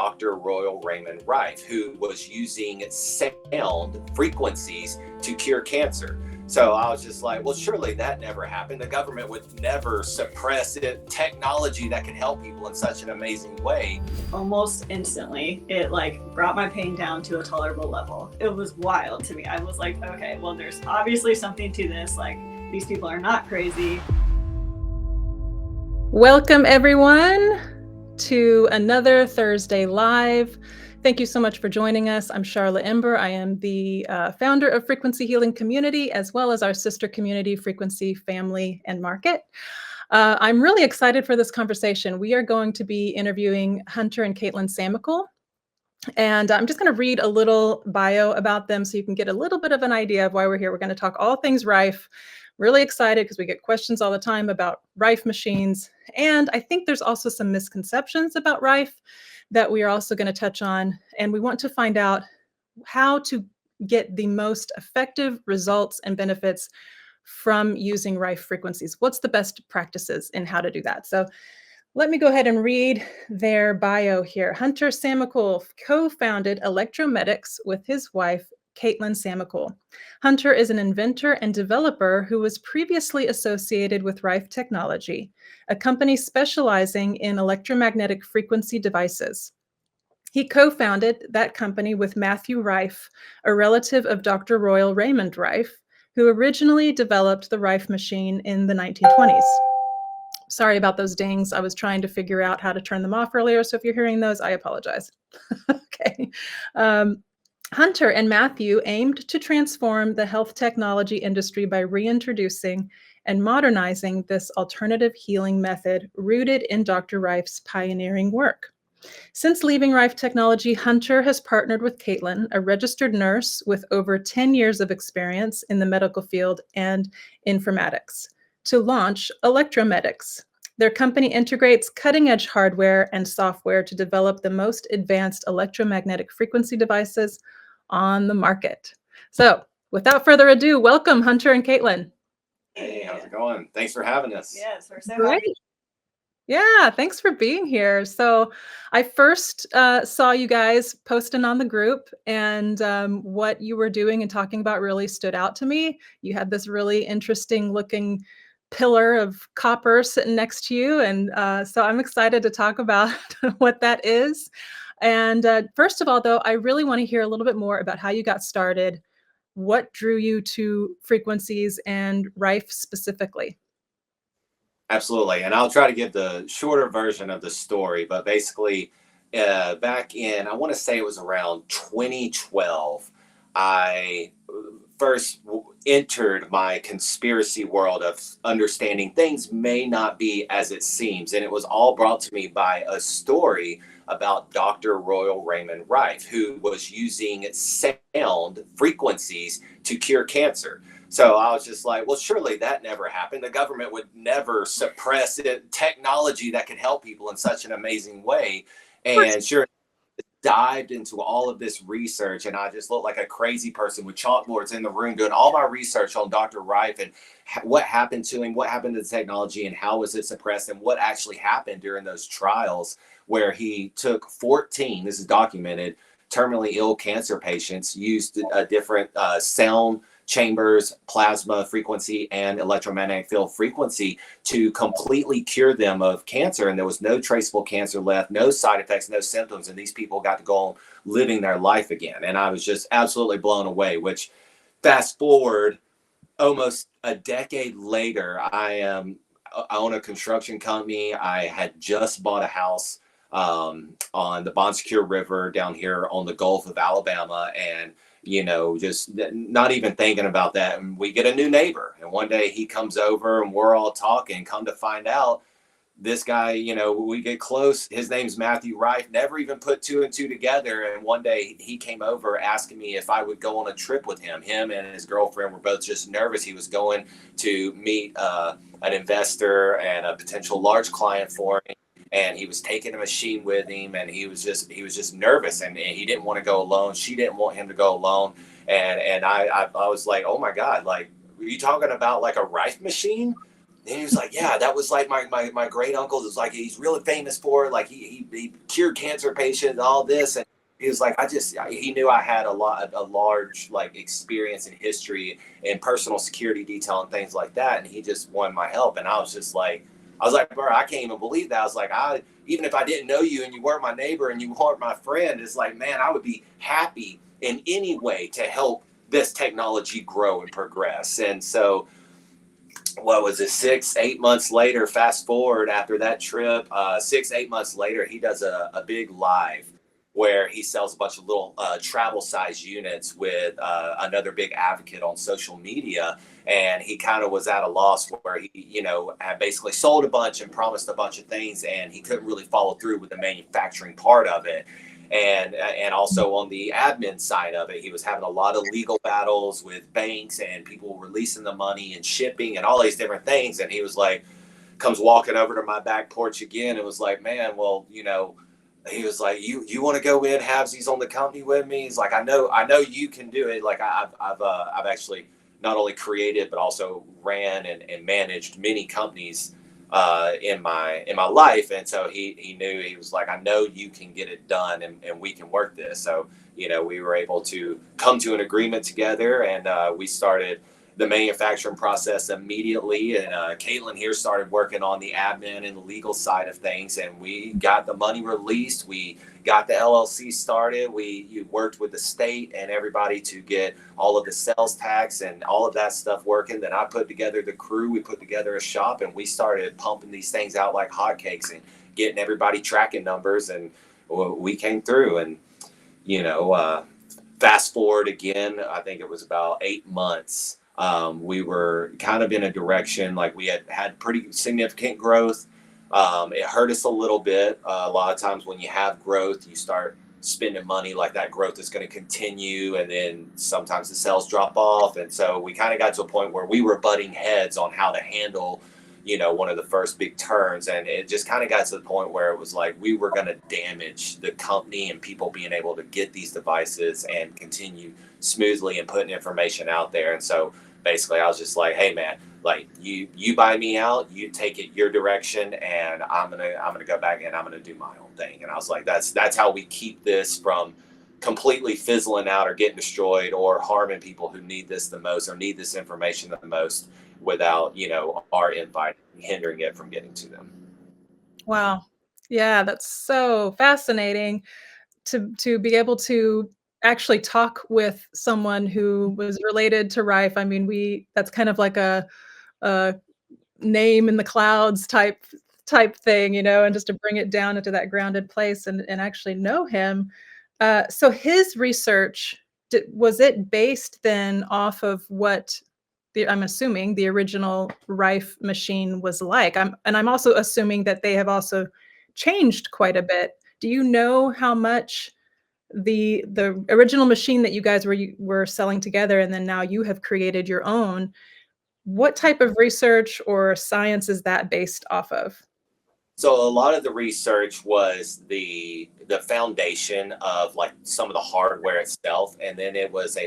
Dr. Royal Raymond Rife, who was using sound frequencies to cure cancer. So I was just like, well, surely that never happened. The government would never suppress it, technology that can help people in such an amazing way. Almost instantly, it brought my pain down to a tolerable level. It was wild to me. I was like, okay, well, there's obviously something to this. These people are not crazy. Welcome everyone to another Thursday Live. Thank you so much for joining us. I'm Charlotte Ember. I am the founder of Frequency Healing Community, as well as our sister community, Frequency Family and Market. I'm really excited for this conversation. We are going to be interviewing Hunter and Kaitlyn Samakool. And I'm just going to read a little bio about them so you can get a little bit of an idea of why we're here. We're going to talk all things Rife. Really excited because we get questions all the time about Rife machines. And I think there's also some misconceptions about Rife that we are also going to touch on. And we want to find out how to get the most effective results and benefits from using Rife frequencies. What's the best practices in how to do that? So let me go ahead and read their bio here. Hunter Samakool co-founded Electromedix with his wife, Kaitlyn Samakool. Hunter is an inventor and developer who was previously associated with Rife Technology, a company specializing in electromagnetic frequency devices. He co-founded that company with Matthew Rife, a relative of Dr. Royal Raymond Rife, who originally developed the Rife machine in the 1920s. Sorry about those dings. I was trying to figure out how to turn them off earlier, so if you're hearing those, I apologize. Okay. Hunter and Matthew aimed to transform the health technology industry by reintroducing and modernizing this alternative healing method rooted in Dr. Rife's pioneering work. Since leaving Rife Technology, Hunter has partnered with Kaitlyn, a registered nurse with over 10 years of experience in the medical field and informatics, to launch Electromedix. Their company integrates cutting-edge hardware and software to develop the most advanced electromagnetic frequency devices on the market. So without further ado, welcome Hunter and Kaitlyn. Hey, how's it going? Thanks for having us. Yes, we're so Great. happy. Yeah, thanks for being here. So I first saw you guys posting on the group, and what you were doing and talking about really stood out to me. You had this really interesting looking pillar of copper sitting next to you. And so I'm excited to talk about what that is. And first of all, though, I really want to hear a little bit more about how you got started, what drew you to frequencies and Rife specifically. Absolutely. And I'll try to give the shorter version of the story, but basically back in, I want to say it was around 2012, I first entered my conspiracy world of understanding things may not be as it seems. And it was all brought to me by a story about Dr. Royal Raymond Rife, who was using sound frequencies to cure cancer. So I was just like, well, surely that never happened. The government would never suppress it, technology that can help people in such an amazing way. And sure, dived into all of this research, and I just looked like a crazy person with chalkboards in the room doing all my research on Dr. Rife and what happened to him, what happened to the technology, and how was it suppressed, and what actually happened during those trials where he took 14, this is documented, terminally ill cancer patients, used a different sound chambers, plasma frequency, and electromagnetic field frequency to completely cure them of cancer. And there was no traceable cancer left, no side effects, no symptoms. And these people got to go on living their life again. And I was just absolutely blown away, which fast forward almost a decade later, I own a construction company. I had just bought a house on the Bon Secours River down here on the Gulf of Alabama. And just not even thinking about that. And we get a new neighbor. And one day he comes over and we're all talking. Come to find out, this guy, we get close. His name's Matthew Rife. Never even put two and two together. And one day he came over asking me if I would go on a trip with him. Him and his girlfriend were both just nervous. He was going to meet an investor and a potential large client for him. And he was taking a machine with him, and he was just nervous, and he didn't want to go alone. She didn't want him to go alone. And I was like, oh my God, like, are you talking about like a Rife machine? And he was like, yeah, that was like my great uncle. It was like, he's really famous for it. Like he cured cancer patients and all this. And he was like, he knew I had a large like experience in history and personal security detail and things like that. And he just wanted my help. And I was like, bro, I can't even believe that. I was like, even if I didn't know you and you weren't my neighbor and you weren't my friend, it's like, man, I would be happy in any way to help this technology grow and progress. And so, what was it, 6 8 months later, fast forward after that trip, 6 8 months later, he does a big live where he sells a bunch of little travel size units with another big advocate on social media. And he kind of was at a loss where he, had basically sold a bunch and promised a bunch of things, and he couldn't really follow through with the manufacturing part of it. And also on the admin side of it, he was having a lot of legal battles with banks and people releasing the money and shipping and all these different things. And he was like, comes walking over to my back porch again and was like, man, well, he was like, you want to go in halvesies on the company with me? He's like, I know you can do it. Like I've actually not only created but also ran and managed many companies in my life. And so he knew, he was like, I know you can get it done, and we can work this. So we were able to come to an agreement together, and we started the manufacturing process immediately. And Kaitlyn here started working on the admin and the legal side of things, and we got the money released. We got the LLC started. You worked with the state and everybody to get all of the sales tax and all of that stuff working. Then I put together the crew. We put together a shop, and we started pumping these things out like hotcakes and getting everybody tracking numbers. And we came through. And fast forward again, I think it was about 8 months. We were kind of in a direction, like we had pretty significant growth. It hurt us a little bit. A lot of times when you have growth, you start spending money like that growth is going to continue, and then sometimes the sales drop off. And so we kind of got to a point where we were butting heads on how to handle one of the first big turns. And it just kind of got to the point where it was like we were going to damage the company and people being able to get these devices and continue smoothly and putting information out there. And so basically I was just like, hey man, like you buy me out, you take it your direction, and I'm gonna go back and I'm gonna do my own thing. And I was like, that's how we keep this from completely fizzling out or getting destroyed or harming people who need this the most or need this information the most, without our invite hindering it from getting to them. Wow. Yeah, that's so fascinating to be able to actually talk with someone who was related to Rife. I mean, that's kind of like a name in the clouds type thing, and just to bring it down into that grounded place and actually know him. So his research, was it based then off of what I'm assuming the original Rife machine was like? I'm also assuming that they have also changed quite a bit. Do you know how much the original machine that you guys were selling together, and then now you have created your own, what type of research or science is that based off of? So a lot of the research was the foundation of like some of the hardware itself, and then it was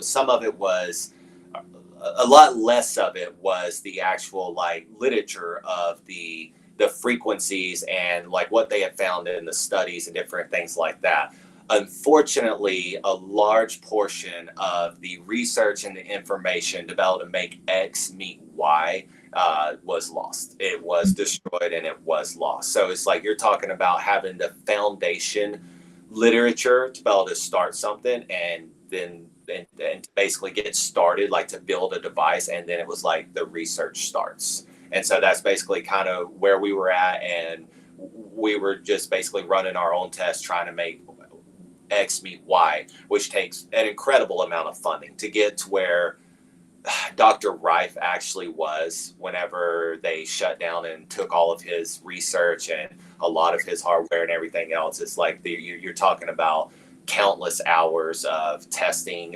some of it was a lot less of it was the actual like literature of the frequencies and like what they had found in the studies and different things like that. Unfortunately, a large portion of the research and the information developed to make X meet Y was lost. It was destroyed and it was lost. So it's like you're talking about having the foundation literature to be able to start something, and then and basically get started, like to build a device, and then it was like the research starts. And so that's basically kind of where we were at, and we were just basically running our own tests trying to make X meet Y, which takes an incredible amount of funding to get to where Dr. Rife actually was whenever they shut down and took all of his research and a lot of his hardware and everything else. It's like you're talking about countless hours of testing,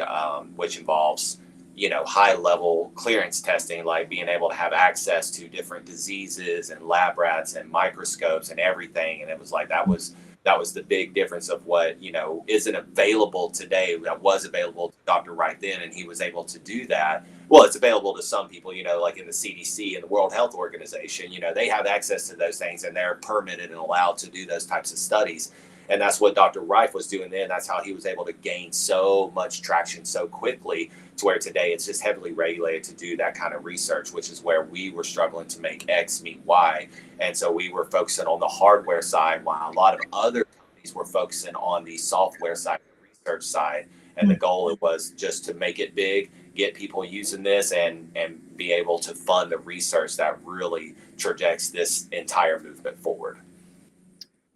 which involves high level clearance testing, like being able to have access to different diseases and lab rats and microscopes and everything. And it was like that was That was the big difference of what, isn't available today that was available to Dr. Wright then, and he was able to do that. Well, it's available to some people, like in the CDC and the World Health Organization. They have access to those things and they're permitted and allowed to do those types of studies. And that's what Dr. Rife was doing then. That's how he was able to gain so much traction so quickly, to where today it's just heavily regulated to do that kind of research, which is where we were struggling to make X meet Y. And so we were focusing on the hardware side, while a lot of other companies were focusing on the software side, the research side. And the goal was just to make it big, get people using this, and be able to fund the research that really trajects this entire movement forward.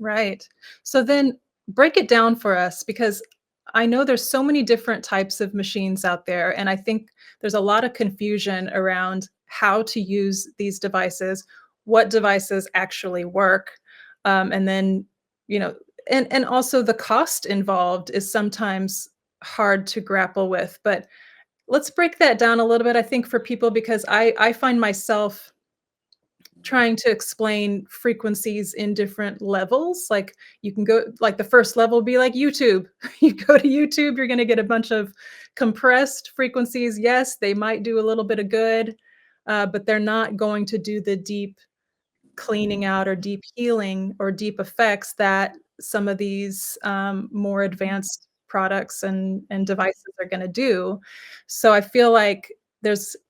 Right. So then break it down for us, because I know there's so many different types of machines out there, and I think there's a lot of confusion around how to use these devices, what devices actually work, and then, you know, and also the cost involved is sometimes hard to grapple with. But let's break that down a little bit, I think, for people, because I find myself trying to explain frequencies in different levels. Like, you can go, like, the first level be like YouTube. You go to YouTube, you're going to get a bunch of compressed frequencies. Yes, they might do a little bit of good, but they're not going to do the deep cleaning out or deep healing or deep effects that some of these more advanced products and devices are going to do. So I feel like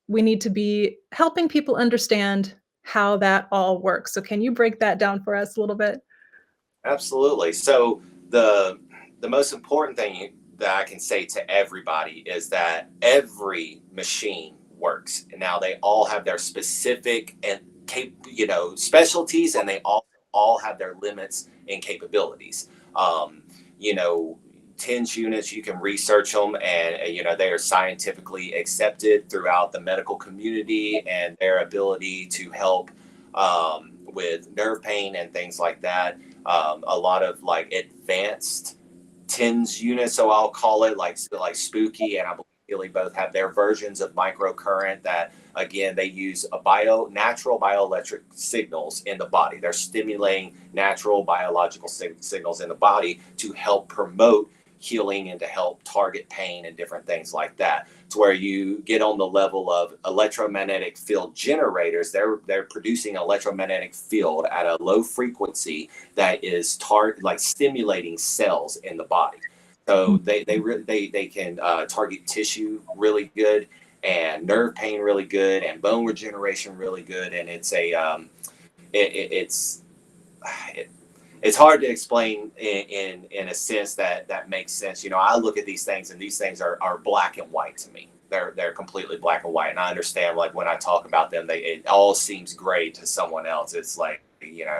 we need to be helping people understand how that all works. So can you break that down for us a little bit? Absolutely. So the most important thing that I can say to everybody is that every machine works. And now they all have their specific and specialties, and they all have their limits and capabilities. Um, you know, TENS units, you can research them, and they are scientifically accepted throughout the medical community, and their ability to help with nerve pain and things like that. A lot of like advanced TENS units, so I'll call it, like Spooky and I believe Healy both have their versions of microcurrent that, again, they use natural bioelectric signals in the body. They're stimulating natural biological signals in the body to help promote healing and to help target pain and different things like that. To where you get on the level of electromagnetic field generators, they're producing electromagnetic field at a low frequency that is stimulating cells in the body. So they can target tissue really good, and nerve pain really good, and bone regeneration really good. And it's it's hard to explain in a sense that makes sense. I look at these things, and these things are black and white to me. They're completely black and white. And I understand, like, when I talk about them, it all seems gray to someone else. It's like,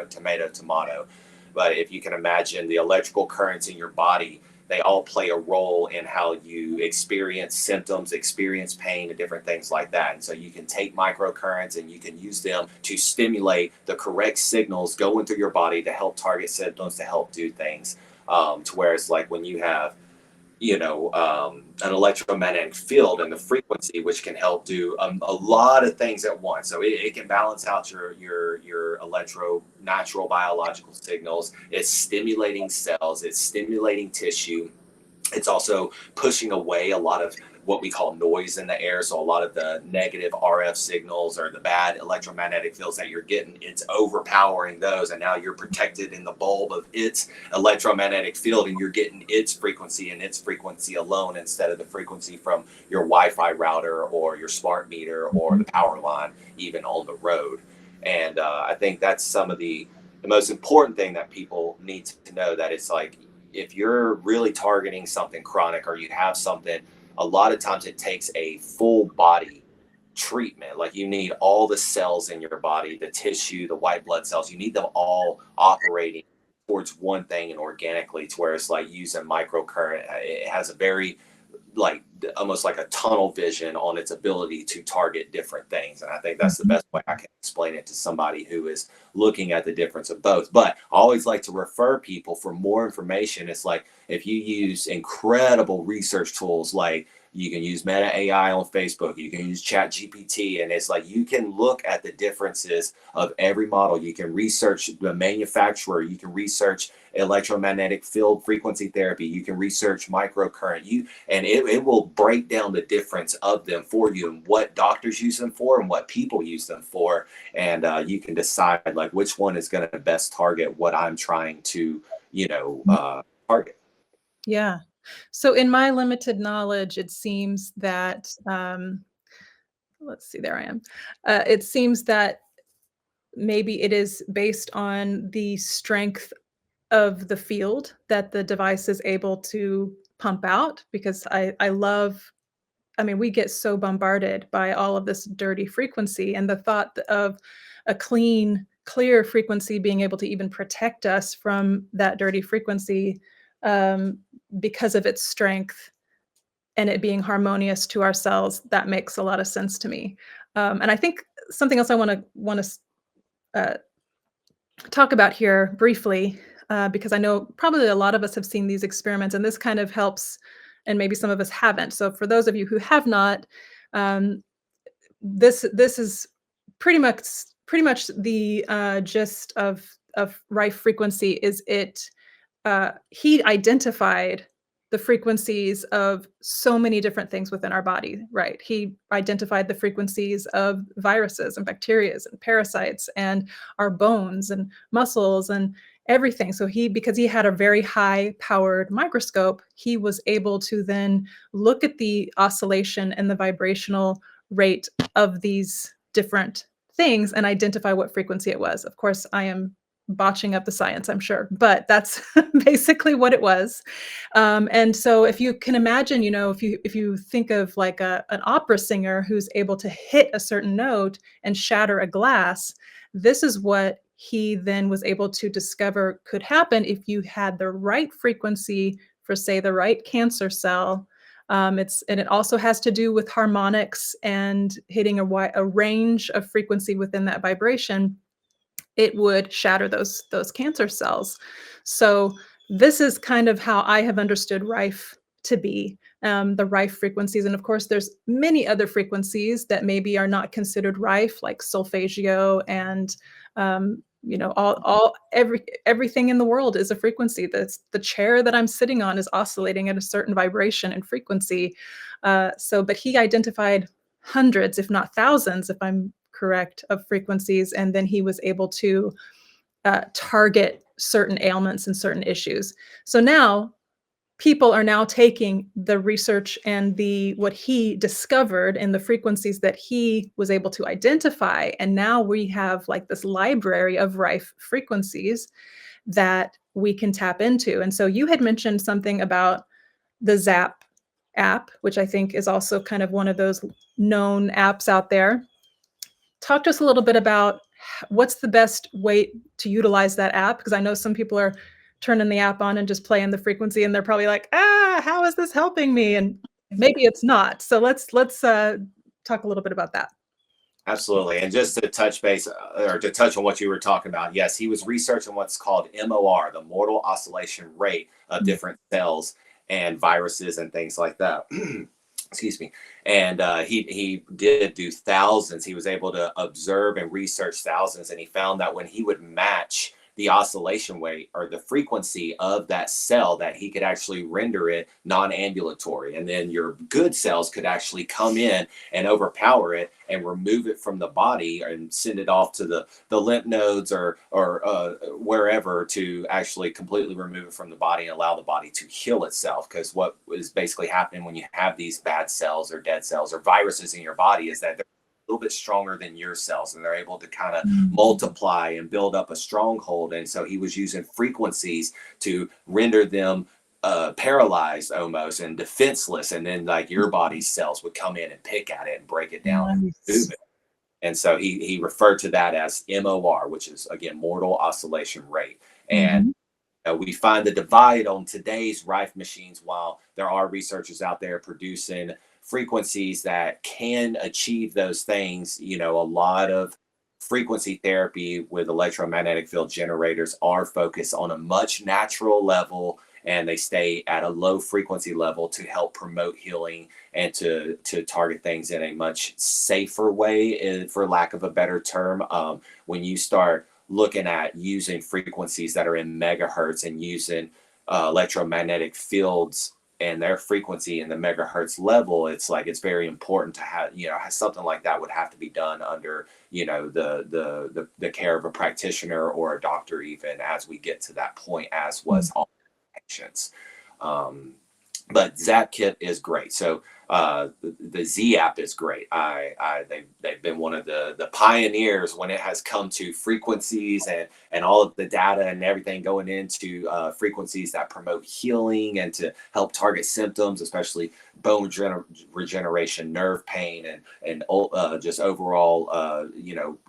tomato. But if you can imagine the electrical currents in your body, they all play a role in how you experience symptoms, experience pain, and different things like that. And so you can take microcurrents and you can use them to stimulate the correct signals going through your body to help target symptoms, to help do things. To where it's like when you have, an electromagnetic field and the frequency, which can help do a lot of things at once. So it can balance out your natural biological signals. It's stimulating cells. It's stimulating tissue. It's also pushing away a lot of what we call noise in the air. So a lot of the negative RF signals or the bad electromagnetic fields that you're getting, it's overpowering those. And now you're protected in the bulb of its electromagnetic field, and you're getting its frequency and its frequency alone, instead of the frequency from your Wi-Fi router or your smart meter or the power line, even on the road. And I think that's some of the most important thing that people need to know, that it's like, if you're really targeting something chronic, or you have something, a lot of times it takes a full body treatment. Like, you need all the cells in your body, the tissue, the white blood cells, you need them all operating towards one thing and organically, to where it's like using microcurrent. It has a very almost like a tunnel vision on its ability to target different things. And I think that's the best way I can explain it to somebody who is looking at the difference of both. But I always like to refer people for more information. It's like if you use incredible research tools, like you can use Meta AI on Facebook, you can use Chat GPT, and it's like you can look at the differences of every model. You can research the manufacturer, you can research electromagnetic field frequency therapy, you can research microcurrent, and it will break down the difference of them for you and what doctors use them for and what people use them for. And you can decide like which one is going to best target what I'm trying to, target. Yeah. So in my limited knowledge, it seems that, let's see, there I am. It seems that maybe it is based on the strength of the field that the device is able to pump out, because I mean, we get so bombarded by all of this dirty frequency, and the thought of a clean, clear frequency being able to even protect us from that dirty frequency, um, because of its strength and it being harmonious to our cells, that makes a lot of sense to me. And I think something else I want to talk about here briefly, because I know probably a lot of us have seen these experiments, and this kind of helps, and maybe some of us haven't. So for those of you who have not, um, this is pretty much the gist of Rife frequency. Is he identified the frequencies of so many different things within our body, right? He identified the frequencies of viruses and bacteria and parasites and our bones and muscles and everything. So because he had a very high powered microscope, he was able to then look at the oscillation and the vibrational rate of these different things and identify what frequency it was. Of course, I am botching up the science, I'm sure, but that's basically what it was. And so if you can imagine, if you think of like an opera singer who's able to hit a certain note and shatter a glass, this is what he then was able to discover could happen if you had the right frequency for, say, the right cancer cell. And it also has to do with harmonics and hitting a range of frequency within that vibration. It would shatter those cancer cells. So this is kind of how I have understood Rife to be, the Rife frequencies. And of course, there's many other frequencies that maybe are not considered Rife, like solfeggio and everything in the world is a frequency. The chair that I'm sitting on is oscillating at a certain vibration and frequency. But he identified hundreds, if not thousands, if I'm correct, of frequencies, and then he was able to target certain ailments and certain issues. So now people are now taking the research and what he discovered and the frequencies that he was able to identify, and now we have like this library of Rife frequencies that we can tap into. And so you had mentioned something about the Zap app, which I think is also kind of one of those known apps out there. Talk to us a little bit about what's the best way to utilize that app, because I know some people are turning the app on and just playing the frequency, and they're probably like, how is this helping me? And maybe it's not. So let's talk a little bit about that. Absolutely. And just to touch base or to touch on what you were talking about, yes, he was researching what's called MOR, the mortal oscillation rate of different cells and viruses and things like that. Excuse me. And he did do thousands. He was able to observe and research thousands. And he found that when he would match the oscillation rate or the frequency of that cell, that he could actually render it non-ambulatory. And then your good cells could actually come in and overpower it and remove it from the body and send it off to the lymph nodes or wherever to actually completely remove it from the body and allow the body to heal itself. Because what is basically happening when you have these bad cells or dead cells or viruses in your body is that they're little bit stronger than your cells, and they're able to kind of multiply and build up a stronghold. And so he was using frequencies to render them paralyzed almost and defenseless, and then like your body's cells would come in and pick at it and break it down and move it. And so he referred to that as MOR, which is again mortal oscillation rate. And We find the divide on today's Rife machines. While there are researchers out there producing frequencies that can achieve those things, a lot of frequency therapy with electromagnetic field generators are focused on a much natural level, and they stay at a low frequency level to help promote healing and to target things in a much safer way, for lack of a better term. When you start looking at using frequencies that are in megahertz and using electromagnetic fields and their frequency in the megahertz level, it's very important to have, something like that would have to be done under, the care of a practitioner or a doctor, even as we get to that point, as was all patients. But Zap Kit is great. So the Z app is great. They've been one of the pioneers when it has come to frequencies and all of the data and everything going into frequencies that promote healing and to help target symptoms, especially bone regeneration, nerve pain, and just overall,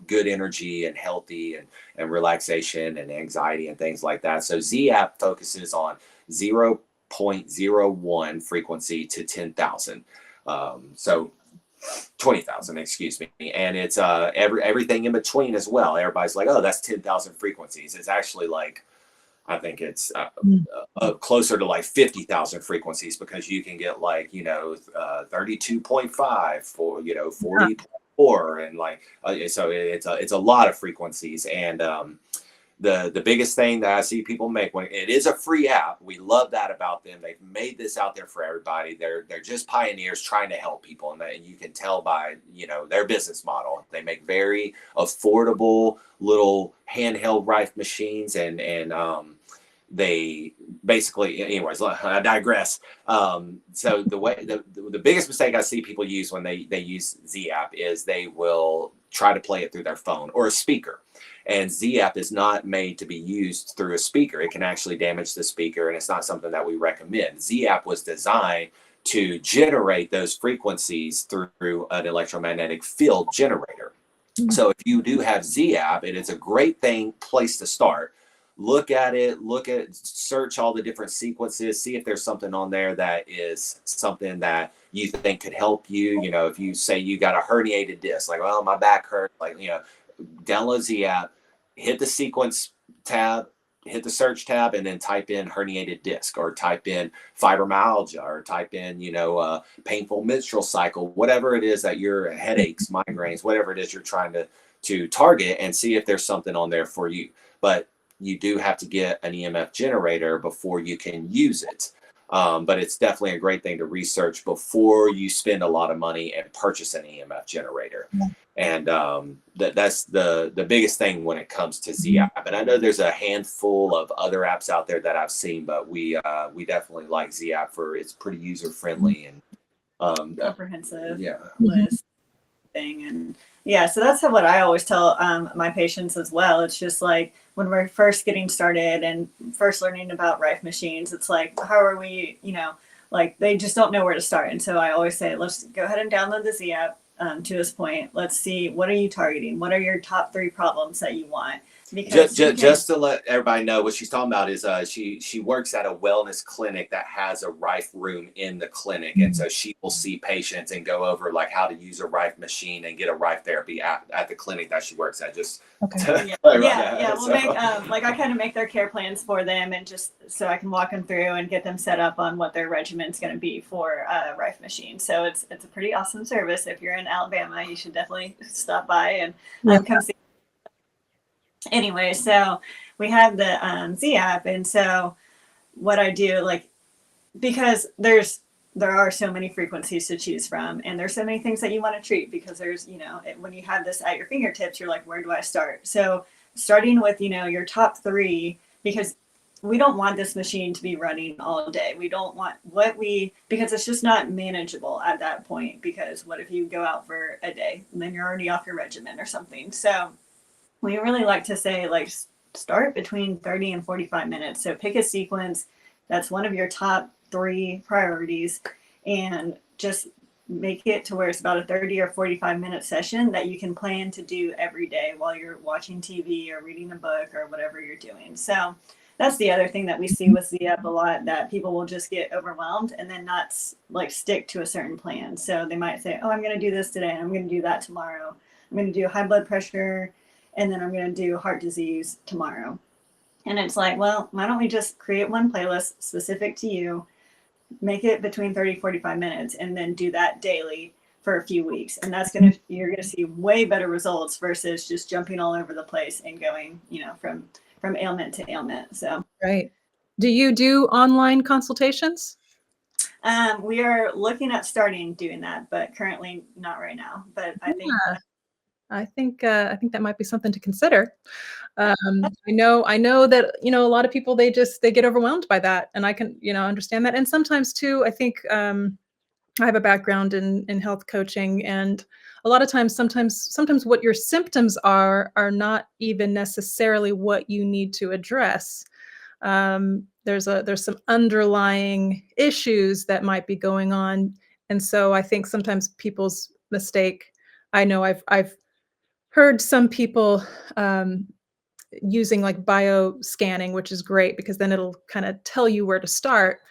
good energy and healthy and relaxation and anxiety and things like that. So Z app focuses on 0.01 frequency to 10,000. So 20,000, excuse me. And it's everything in between as well. Everybody's like, oh, that's 10,000 frequencies. It's actually I think it's closer to 50,000 frequencies, because you can get 32.5 for, 40.4 and so it's a lot of frequencies. And the biggest thing that I see people make, when it is a free app, we love that about them. They've made this out there for everybody. They're just pioneers trying to help people, and you can tell by their business model. They make very affordable little handheld Rife machines, and they basically, anyways, I digress. So the biggest mistake I see people use when they use Z app is they will try to play it through their phone or a speaker. And Z app is not made to be used through a speaker. It can actually damage the speaker, and it's not something that we recommend. Z app was designed to generate those frequencies through an electromagnetic field generator. So if you do have Z app, it is a great place to start. Look at it, search all the different sequences, see if there's something on there that is something that you think could help you. If you say you got a herniated disc, well, my back hurts, download Z app, hit the sequence tab, hit the search tab, and then type in herniated disc, or type in fibromyalgia, or type in, painful menstrual cycle, whatever it is that your headaches, migraines, whatever it is you're trying to target, and see if there's something on there for you. But you do have to get an EMF generator before you can use it. But it's definitely a great thing to research before you spend a lot of money and purchase an EMF generator. And that's the biggest thing when it comes to Z app. And I know there's a handful of other apps out there that I've seen, but we definitely like Z app for it's pretty user friendly and comprehensive list thing. And so that's what I always tell my patients as well. It's just when we're first getting started and first learning about Rife machines, it's how are we, they just don't know where to start. And so I always say, let's go ahead and download the Z app. To this point, let's see, what are you targeting? What are your top 3 problems that you want? Because just to let everybody know, what she's talking about is she works at a wellness clinic that has a Rife room in the clinic, and so she will see patients and go over how to use a Rife machine and get a Rife therapy at the clinic that she works at. Just We'll make I kind of make their care plans for them, and just so I can walk them through and get them set up on what their regimen's going to be for a Rife machine. So it's a pretty awesome service. If you're in Alabama, you should definitely stop by and come see. Anyway, so we have the Z app, and so what I do, because there are so many frequencies to choose from, and there's so many things that you want to treat, because there's, when you have this at your fingertips, you're like, where do I start? So starting with, your top 3, because we don't want this machine to be running all day. We don't want because it's just not manageable at that point, because what if you go out for a day and then you're already off your regimen or something? So we really like to say, start between 30 and 45 minutes. So pick a sequence that's one of your top 3 priorities, and just make it to where it's about a 30 or 45-minute session that you can plan to do every day while you're watching TV or reading a book or whatever you're doing. So that's the other thing that we see with Z-Up a lot, that people will just get overwhelmed and then not like stick to a certain plan. So they might say, oh, I'm going to do this today, and I'm going to do that tomorrow. I'm going to do high blood pressure, and then I'm going to do heart disease tomorrow. And it's like, well, why don't we just create one playlist specific to you, make it between 30, 45 minutes, and then do that daily for a few weeks. And you're going to see way better results versus just jumping all over the place and going, from ailment to ailment. So, right. Do you do online consultations? We are looking at starting doing that, but currently not right now. But I think that might be something to consider. I know that, a lot of people, they get overwhelmed by that, and I can, understand that. And sometimes too, I think, I have a background in health coaching, and a lot of times, sometimes what your symptoms are not even necessarily what you need to address. There's some underlying issues that might be going on, and so I think sometimes people's mistake. I know I've heard some people using like bio scanning, which is great because then it'll kind of tell you where to start.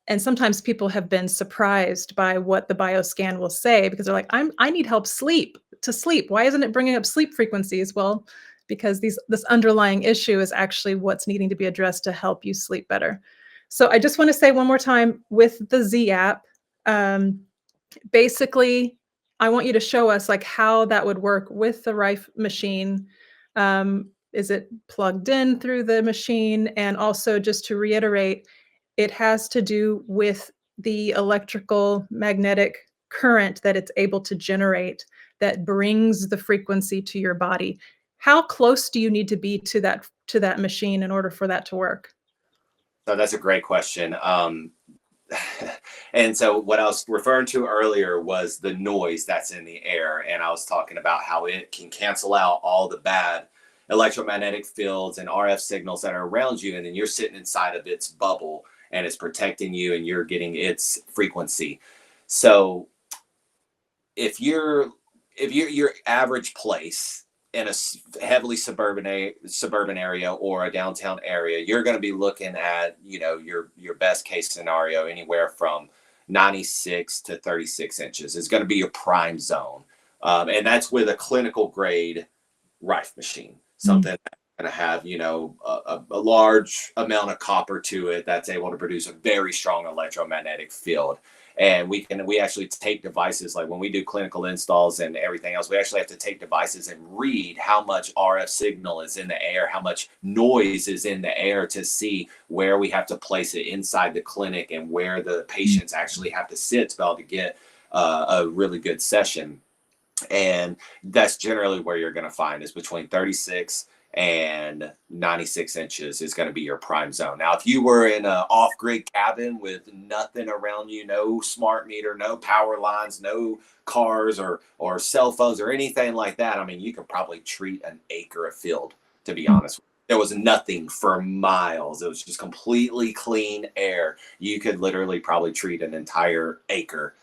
And sometimes people have been surprised by what the bioscan will say, because they're like, I need help to sleep. Why isn't it bringing up sleep frequencies? Well, because this underlying issue is actually what's needing to be addressed to help you sleep better. So I just want to say one more time, with the Z app, basically, I want you to show us like how that would work with the Rife machine. Is it plugged in through the machine? And also, just to reiterate, it has to do with the electrical magnetic current that it's able to generate that brings the frequency to your body. How close do you need to be to that machine in order for that to work? So that's a great question. And so what I was referring to earlier was the noise that's in the air. And I was talking about how it can cancel out all the bad electromagnetic fields and RF signals that are around you. And then you're sitting inside of its bubble, and it's protecting you, and you're getting its frequency. So if you're your average place in a heavily suburban area or a downtown area, you're going to be looking at, your best case scenario, anywhere from 96 to 36 inches is going to be your prime zone. And that's with a clinical grade Rife machine, something that's going to have, a large amount of copper to it that's able to produce a very strong electromagnetic field. And we actually take devices, like when we do clinical installs and everything else, we actually have to take devices and read how much RF signal is in the air, how much noise is in the air, to see where we have to place it inside the clinic and where the patients actually have to sit to be able to get a really good session. And that's generally where you're going to find is between 36 and 96 inches is going to be your prime zone. Now, if you were in an off-grid cabin with nothing around you, no smart meter, no power lines, no cars or cell phones or anything like that, I mean, you could probably treat an acre of field, to be honest. There was nothing for miles. It was just completely clean air. You could literally probably treat an entire acre.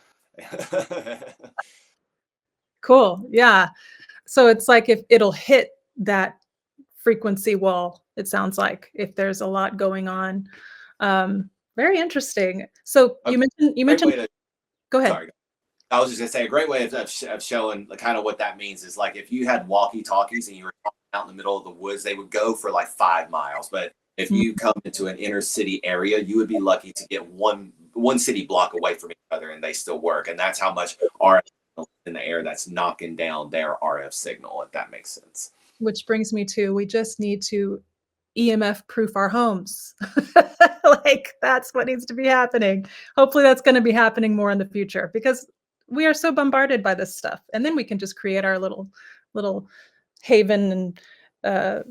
Cool. Yeah. So it's like if it'll hit that frequency wall, it sounds like, if there's a lot going on. Very interesting. So you mentioned go ahead. Sorry. I was just gonna say, a great way of showing kind of what that means is, like, if you had walkie-talkies and you were out in the middle of the woods, they would go for like 5 miles. But if you come into an inner city area, you would be lucky to get one city block away from each other, and they still work. And that's how much RF in the air that's knocking down their RF signal, if that makes sense. Which brings me to, we just need to EMF proof our homes. Like, that's what needs to be happening. Hopefully that's going to be happening more in the future, because we are so bombarded by this stuff. And then we can just create our little haven and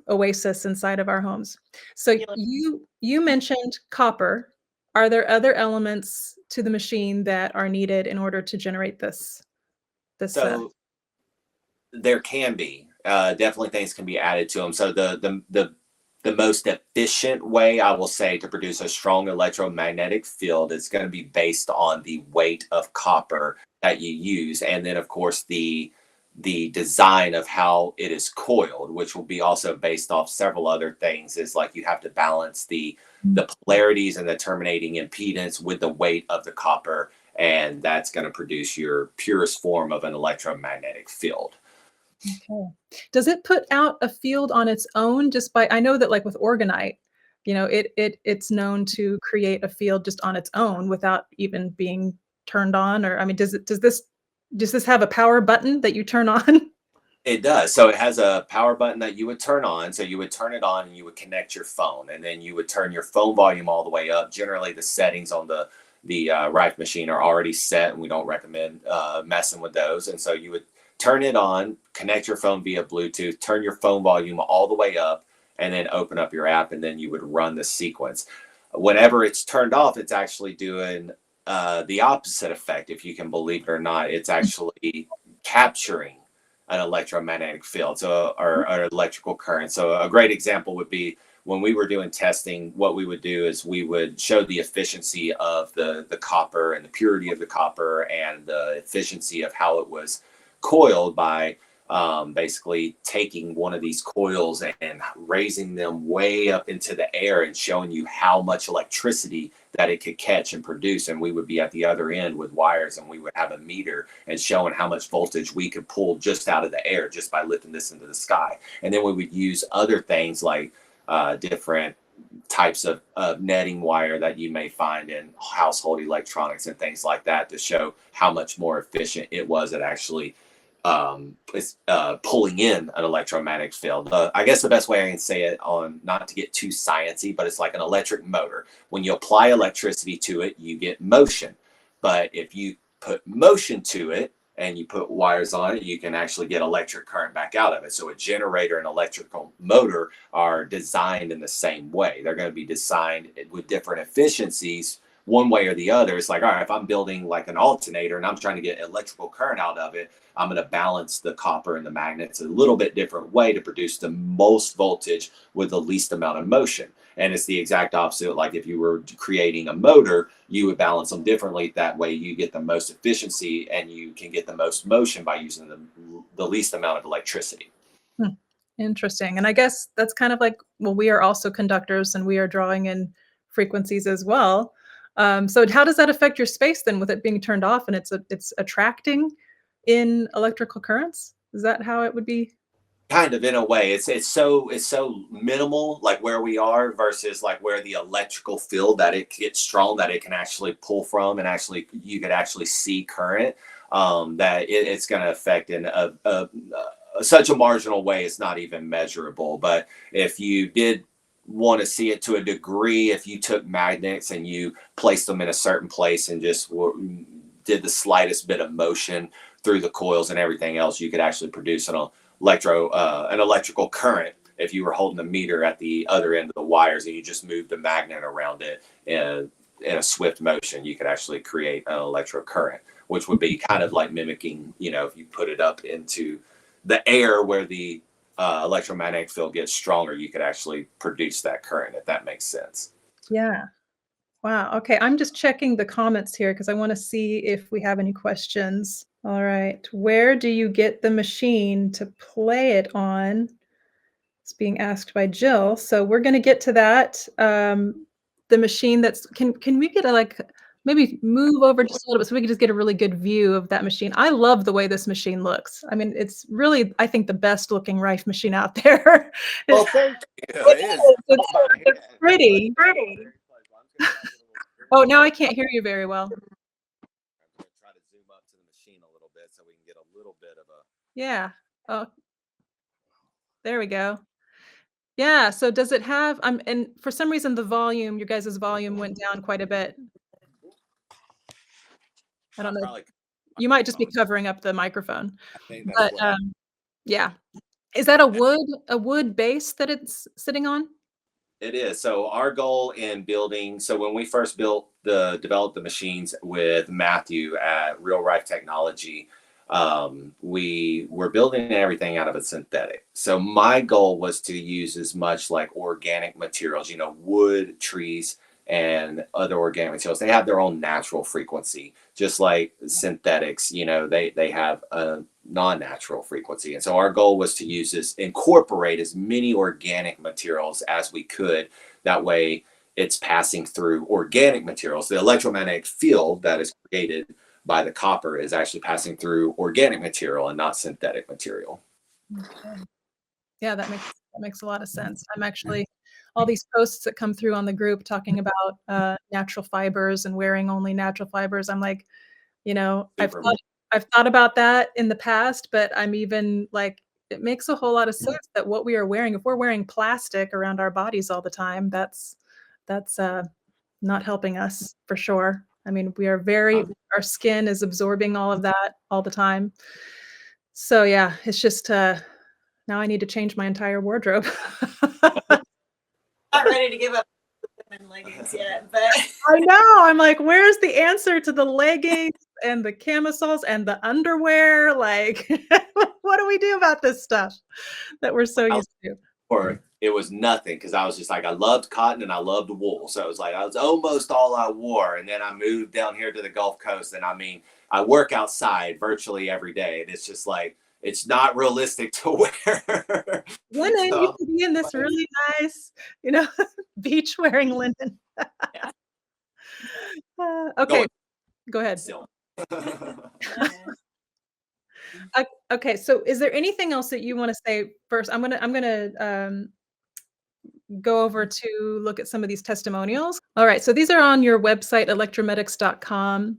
oasis inside of our homes. So you mentioned copper. Are there other elements to the machine that are needed in order to generate this? So there can be definitely things can be added to them. So the most efficient way, I will say, to produce a strong electromagnetic field is going to be based on the weight of copper that you use, and then of course the the design of how it is coiled, which will be also based off several other things. Is like you have to balance the polarities and the terminating impedance with the weight of the copper, and that's going to produce your purest form of an electromagnetic field. Okay. Does it put out a field on its own just by, I know that like with orgonite, it's known to create a field just on its own without even being turned on, or I mean, does this have a power button that you turn on? It does. So it has a power button that you would turn on. So you would turn it on and you would connect your phone, and then you would turn your phone volume all the way up. Generally, the settings on the Rife machine are already set, and we don't recommend messing with those. And so you would turn it on, connect your phone via Bluetooth, turn your phone volume all the way up, and then open up your app, and then you would run the sequence. Whenever it's turned off, it's actually doing the opposite effect, if you can believe it or not. It's actually capturing an electromagnetic field, so or electrical current. So a great example would be when we were doing testing. What we would do is we would show the efficiency of the copper and the purity of the copper and the efficiency of how it was coiled by basically taking one of these coils and raising them way up into the air and showing you how much electricity that it could catch and produce. And we would be at the other end with wires, and we would have a meter and showing how much voltage we could pull just out of the air just by lifting this into the sky. And then we would use other things like different types of netting wire that you may find in household electronics and things like that to show how much more efficient it was at actually pulling in an electromagnetic field. I guess the best way I can say it, on not to get too sciencey, but it's like an electric motor. When you apply electricity to it, you get motion. But if you put motion to it and you put wires on it, you can actually get electric current back out of it. So a generator and electrical motor are designed in the same way. They're going to be designed with different efficiencies one way or the other. It's like, all right, if I'm building like an alternator and I'm trying to get electrical current out of it, I'm going to balance the copper and the magnets a little bit different way to produce the most voltage with the least amount of motion. And it's the exact opposite. Like if you were creating a motor, you would balance them differently. That way you get the most efficiency and you can get the most motion by using the least amount of electricity. Interesting. And I guess that's kind of like, well, we are also conductors and we are drawing in frequencies as well. So how does that affect your space then, with it being turned off and it's attracting in electrical currents? Is that how it would be? Kind of, in a way. It's so minimal, like where we are versus like where the electrical field that it gets strong, that it can actually pull from, and actually you could actually see current, that it's going to affect in such a marginal way. It's not even measurable. But if you did want to see it to a degree, if you took magnets and you placed them in a certain place and just did the slightest bit of motion through the coils and everything else, you could actually produce an electrical current. If you were holding a meter at the other end of the wires and you just moved the magnet around it in a swift motion, you could actually create an electric current, which would be kind of like mimicking, if you put it up into the air where the electromagnetic field gets stronger, you could actually produce that current, if that makes sense. Yeah. Wow. Okay. I'm just checking the comments here because I want to see if we have any questions. All right. Where do you get the machine to play it on? It's being asked by Jill. So we're going to get to that. The machine can we get maybe move over just a little bit so we can just get a really good view of that machine. I love the way this machine looks. I mean, it's really, I think, the best looking Rife machine out there. Well, thank you. It's pretty. Oh, now I can't hear you very well. I'm going to try to zoom up to the machine a little bit so we can get a little bit of a... Yeah. Oh, there we go. Yeah. So does it have, and for some reason, your guys' volume went down quite a bit. I don't know. You might just be covering up the microphone. I think that's yeah. Is that a wood base that it's sitting on? It is. So our goal in building, so when we first developed the machines with Matthew at Rife Technology, we were building everything out of a synthetic. So my goal was to use as much like organic materials, wood, trees, and other organic materials. They have their own natural frequency, just like synthetics. They have non-natural frequency. And so our goal was to use this, incorporate as many organic materials as we could. That way it's passing through organic materials. The electromagnetic field that is created by the copper is actually passing through organic material and not synthetic material. Okay. Yeah, that makes a lot of sense. I'm actually all these posts that come through on the group talking about natural fibers and wearing only natural fibers. I'm like, I've thought about that in the past, but I'm even like, it makes a whole lot of sense that what we are wearing, if we're wearing plastic around our bodies all the time, that's not helping us for sure. I mean, our skin is absorbing all of that all the time. So yeah, it's just now I need to change my entire wardrobe. Not ready to give up women leggings yet, but I know. I'm like, where's the answer to the leggings and the camisoles and the underwear? Like, what do we do about this stuff that we're so used to? Or it was nothing, because I was just like, I loved cotton and I loved wool. So it was like, I was almost all I wore. And then I moved down here to the Gulf Coast. And I mean, I work outside virtually every day. And it's just like, it's not realistic to wear. Linen, you can be in this really nice, beach wearing linen. Okay, go ahead. Okay, so is there anything else that you want to say first? I'm gonna go over to look at some of these testimonials. All right, so these are on your website, electromedix.com.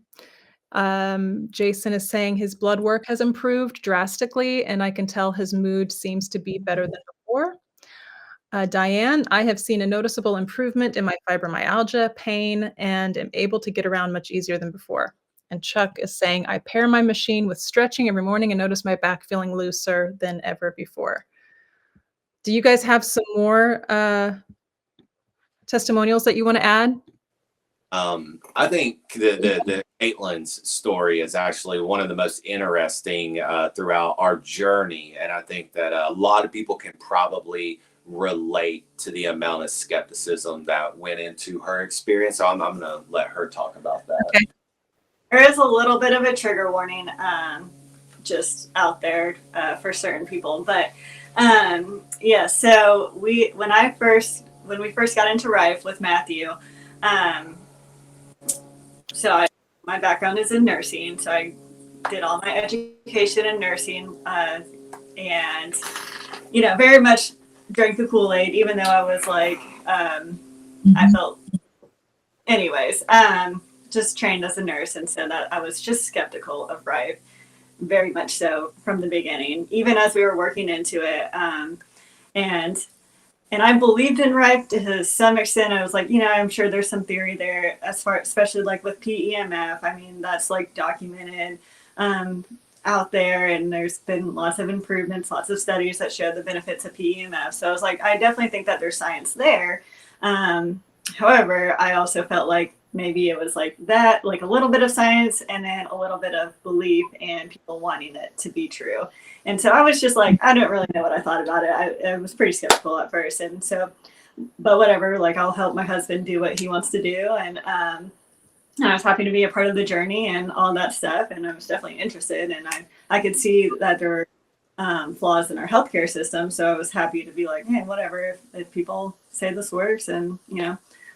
Jason is saying his blood work has improved drastically, and I can tell his mood seems to be better than before. Diane, I have seen a noticeable improvement in my fibromyalgia, pain, and am able to get around much easier than before. And Chuck is saying, I pair my machine with stretching every morning and notice my back feeling looser than ever before. Do you guys have some more testimonials that you want to add? I think the Kaitlyn's story is actually one of the most interesting throughout our journey. And I think that a lot of people can probably relate to the amount of skepticism that went into her experience. So I'm going to let her talk about that. Okay. There is a little bit of a trigger warning just out there for certain people. But yeah, so when we first got into Rife with Matthew, my background is in nursing, so I did all my education in nursing, and very much drank the Kool-Aid, even though I was like, I felt, anyways, just trained as a nurse, and so that I was just skeptical of Rife, very much so from the beginning, even as we were working into it, and I believed in Rife to some extent. I was like, I'm sure there's some theory there especially like with PEMF. I mean, that's like documented out there, and there's been lots of improvements, lots of studies that show the benefits of PEMF. So I was like, I definitely think that there's science there. However, I also felt like maybe it was like that, like a little bit of science and then a little bit of belief and people wanting it to be true. And so I was just like, I don't really know what I thought about it. I was pretty skeptical at first. And so, but whatever, like I'll help my husband do what he wants to do. And I was happy to be a part of the journey and all that stuff. And I was definitely interested. And I could see that there were flaws in our healthcare system. So I was happy to be like, hey, whatever, if people say this works, and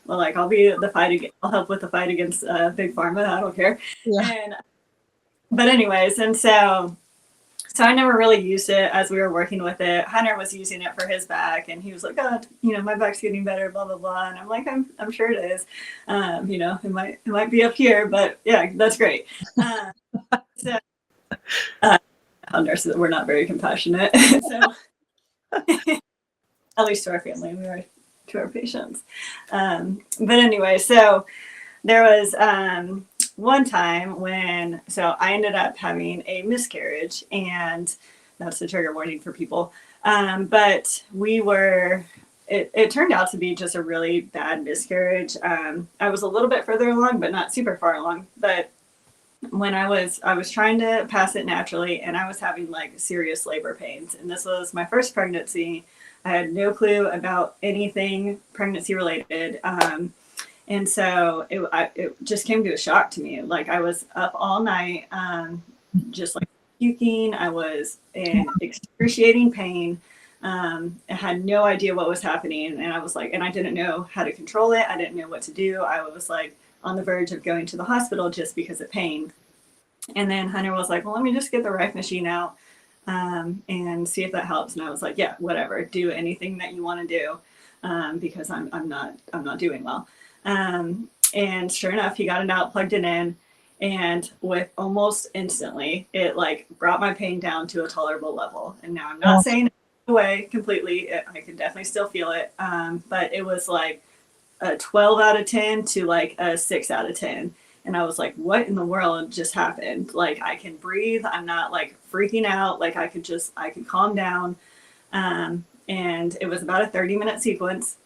well, like I'll help with the fight against big pharma. I don't care. Yeah. But anyways, and so I never really used it as we were working with it. Hunter was using it for his back, and he was like, "Oh, my back's getting better, blah blah blah." And I'm like, "I'm sure it is. It might be up here, but yeah, that's great." So, nurses, we're not very compassionate, so at least to our family, we are to our patients. But anyway, so there was one time when I ended up having a miscarriage, and that's a trigger warning for people. But it turned out to be just a really bad miscarriage. I was a little bit further along, but not super far along. But when I was trying to pass it naturally, and I was having like serious labor pains, and this was my first pregnancy. I had no clue about anything pregnancy related. And so it just came to a shock to me. Like I was up all night, just like puking. I was in excruciating pain. I had no idea what was happening. And I was like, and I didn't know how to control it. I didn't know what to do. I was like on the verge of going to the hospital just because of pain. And then Hunter was like, well, let me just get the Rife machine out and see if that helps. And I was like, yeah, whatever, do anything that you want to do because I'm not doing well. And sure enough, he got it out, plugged it in, and with almost instantly, it like brought my pain down to a tolerable level. And now I'm not saying it away completely. I can definitely still feel it, but it was like a 12 out of 10 to like a 6 out of 10. And I was like, what in the world just happened? Like, I can breathe. I'm not like freaking out. Like I could calm down. And it was about a 30-minute sequence.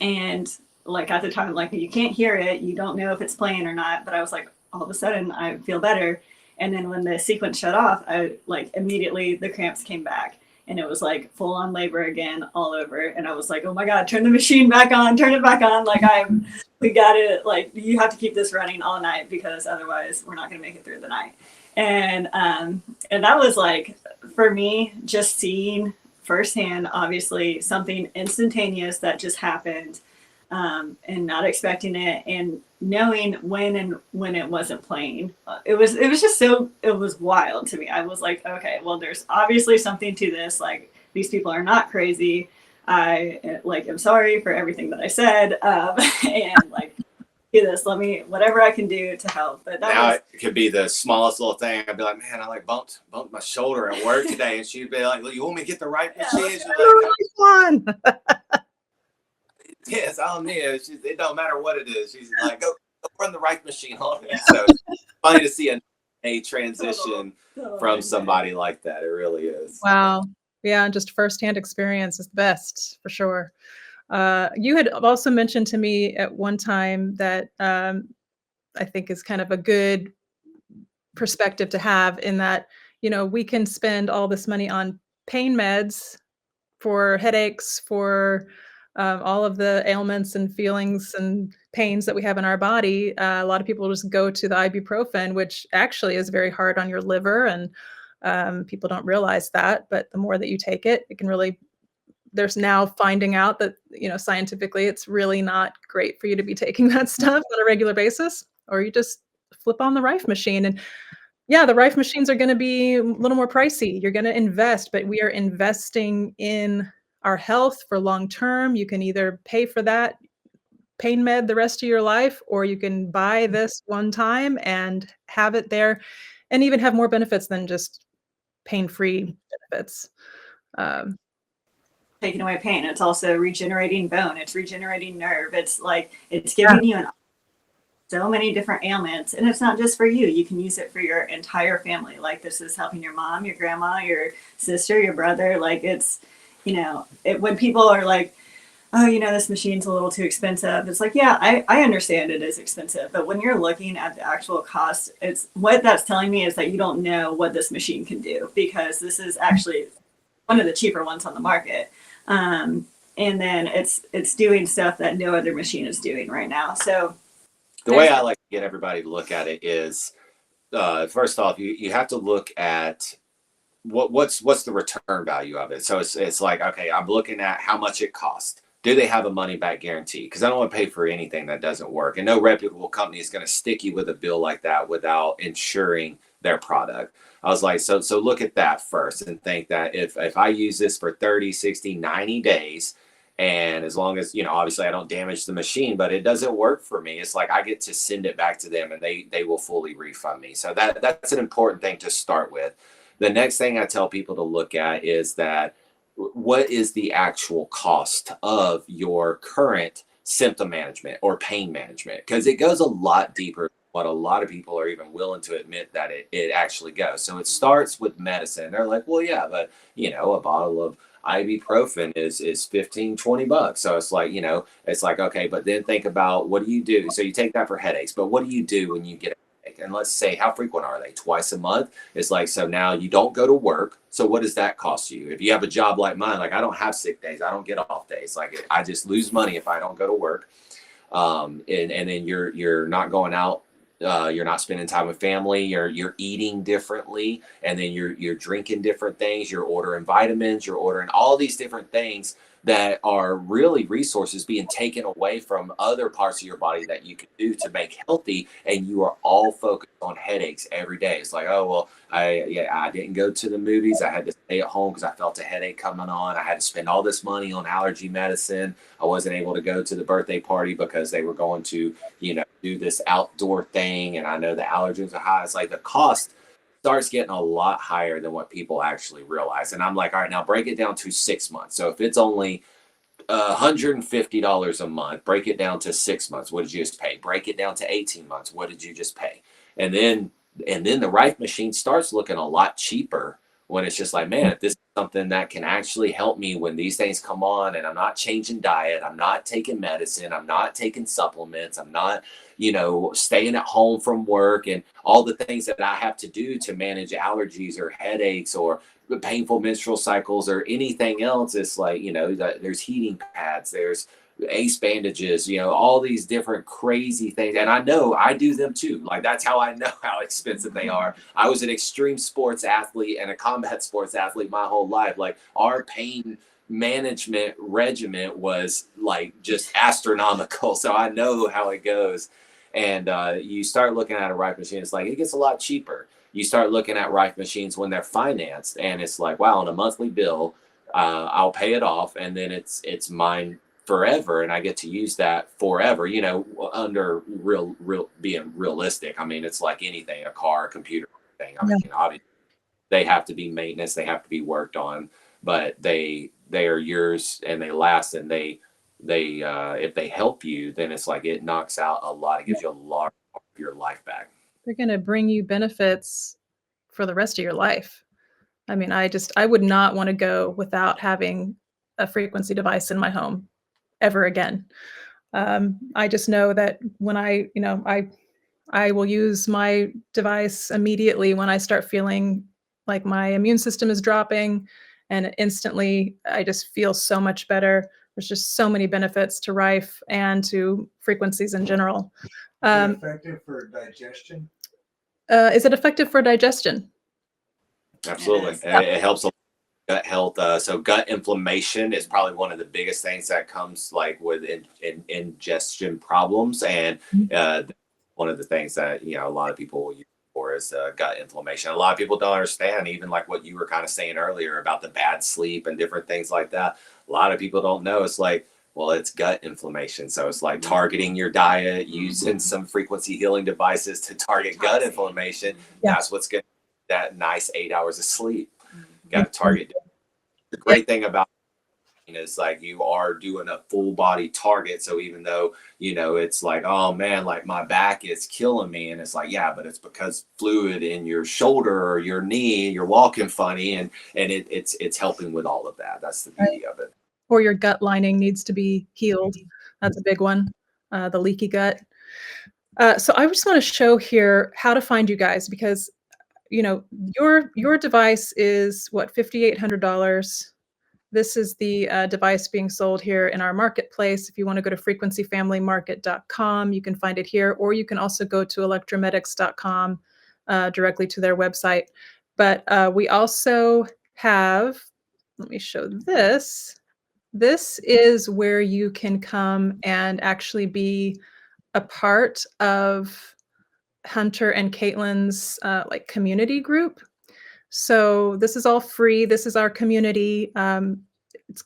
And like at the time, like you can't hear it. You don't know if it's playing or not. But I was like, all of a sudden I feel better. And then when the sequence shut off, I like immediately the cramps came back. And it was like full on labor again all over. And I was like, oh my God, turn the machine back on, turn it back on. Like we got it. Like you have to keep this running all night because otherwise we're not going to make it through the night. And that was like, for me, just seeing firsthand, obviously something instantaneous that just happened and not expecting it and knowing when it wasn't playing. It was just it was wild to me. I was like, okay, well, there's obviously something to this. Like these people are not crazy. I like, I'm sorry for everything that I said. And like, do this, whatever I can do to help. But it could be the smallest little thing. I'd be like, man, I like bumped my shoulder at work today. And she'd be like, well, you want me to get the right machine? Fun. Yes, I don't need it. It don't matter what it is. She's like, go run the Rife machine on me. So it's funny to see a transition from somebody like that. It really is. Wow. Yeah, just firsthand experience is the best for sure. You had also mentioned to me at one time that I think is kind of a good perspective to have in that, we can spend all this money on pain meds for headaches, for all of the ailments and feelings and pains that we have in our body. A lot of people just go to the ibuprofen, which actually is very hard on your liver, and people don't realize that. But the more that you take it, it can really. There's now finding out that scientifically, it's really not great for you to be taking that stuff on a regular basis, or you just flip on the Rife machine. And yeah, the Rife machines are going to be a little more pricey. You're going to invest, but we are investing in our health for long term. You can either pay for that pain med the rest of your life, or you can buy this one time and have it there and even have more benefits than just pain-free benefits. Taking away pain. It's also regenerating bone. It's regenerating nerve. It's like, it's giving you so many different ailments, and it's not just for you. You can use it for your entire family. Like this is helping your mom, your grandma, your sister, your brother. Like it's, when people are like, oh, this machine's a little too expensive. It's like, yeah, I understand it is expensive, but when you're looking at the actual cost, it's what that's telling me is that you don't know what this machine can do, because this is actually one of the cheaper ones on the market. And then it's doing stuff that no other machine is doing right now. So the way I like to get everybody to look at it is, first off, you have to look at what's the return value of it. So it's like, okay, I'm looking at how much it costs. Do they have a money back guarantee? Because I don't want to pay for anything that doesn't work. And no reputable company is going to stick you with a bill like that without insuring their product. I was like, so look at that first and think that if I use this for 30, 60, 90 days, and as long as, obviously I don't damage the machine, but it doesn't work for me, it's like I get to send it back to them and they will fully refund me. So that's an important thing to start with. The next thing I tell people to look at is that what is the actual cost of your current symptom management or pain management? Because it goes a lot deeper than what a lot of people are even willing to admit that it actually goes. So it starts with medicine. They're like, well, yeah, but a bottle of ibuprofen is $15-20. So it's like, it's like, okay, but then think about, what do you do? So you take that for headaches, but what do you do when you get a headache? And let's say, how frequent are they? Twice a month? It's like, so now you don't go to work. So what does that cost you? If you have a job like mine, like I don't have sick days, I don't get off days. Like I just lose money if I don't go to work. And then you're not going out you're not spending time with family, you're eating differently, and then you're drinking different things, you're ordering vitamins, you're ordering all these different things that are really resources being taken away from other parts of your body that you can do to make healthy, and you are all focused on headaches every day. It's like, oh well, I didn't go to the movies, I had to stay at home because I felt a headache coming on, I had to spend all this money on allergy medicine, I wasn't able to go to the birthday party because they were going to, do this outdoor thing, and I know the allergens are high. It's like the cost starts getting a lot higher than what people actually realize. And I'm like, all right, now break it down to 6 months. So if it's only $150 a month, break it down to 6 months. What did you just pay? Break it down to 18 months. What did you just pay? And then the Rife machine starts looking a lot cheaper when it's just like, man, if this is something that can actually help me when these things come on, and I'm not changing diet, I'm not taking medicine, I'm not taking supplements, I'm not, staying at home from work and all the things that I have to do to manage allergies or headaches or painful menstrual cycles or anything else. It's like, there's heating pads, there's ace bandages, all these different crazy things. And I know I do them too. Like, that's how I know how expensive they are. I was an extreme sports athlete and a combat sports athlete my whole life. Like, our pain management regimen was like just astronomical. So I know how it goes. And you start looking at a Rife machine, it's like, it gets a lot cheaper. You start looking at Rife machines when they're financed, and it's like, wow, on a monthly bill, I'll pay it off, and then it's mine forever, and I get to use that forever, under real being realistic. I mean, it's like anything, a car, a computer, thing. I mean, obviously they have to be maintenance, they have to be worked on, but they are yours and they last, and they if they help you, then it's like it knocks out a lot. It gives you a lot of your life back. They're going to bring you benefits for the rest of your life. I mean, I would not want to go without having a frequency device in my home ever again. I just know that when I will use my device immediately when I start feeling like my immune system is dropping, and instantly I just feel so much better. There's just so many benefits to Rife and to frequencies in general. Is it effective for digestion? Is it effective for digestion? Absolutely. It helps a lot with gut health. So gut inflammation is probably one of the biggest things that comes like with ingestion problems. And one of the things that, a lot of people will use for is gut inflammation. A lot of people don't understand, even like what you were kind of saying earlier about the bad sleep and different things like that. A lot of people don't know. It's like, well, it's gut inflammation. So it's like targeting your diet, using some frequency healing devices to target gut inflammation. Yeah. That's what's going to that nice 8 hours of sleep. Got to target. The great thing about it is like you are doing a full body target. So even though, it's like, oh man, like my back is killing me. And it's like, yeah, but it's because fluid in your shoulder or your knee, you're walking funny, and it's helping with all of that. That's the beauty of it. Or your gut lining needs to be healed. That's a big one, the leaky gut. So I just want to show here how to find you guys, because your device is what, $5,800. This is the device being sold here in our marketplace. If you want to go to frequencyfamilymarket.com, you can find it here, or you can also go to electromedix.com directly to their website. But we also have, let me show this. This is where you can come and actually be a part of Hunter and Kaitlyn's like community group. So this is all free. This is our community. Ben,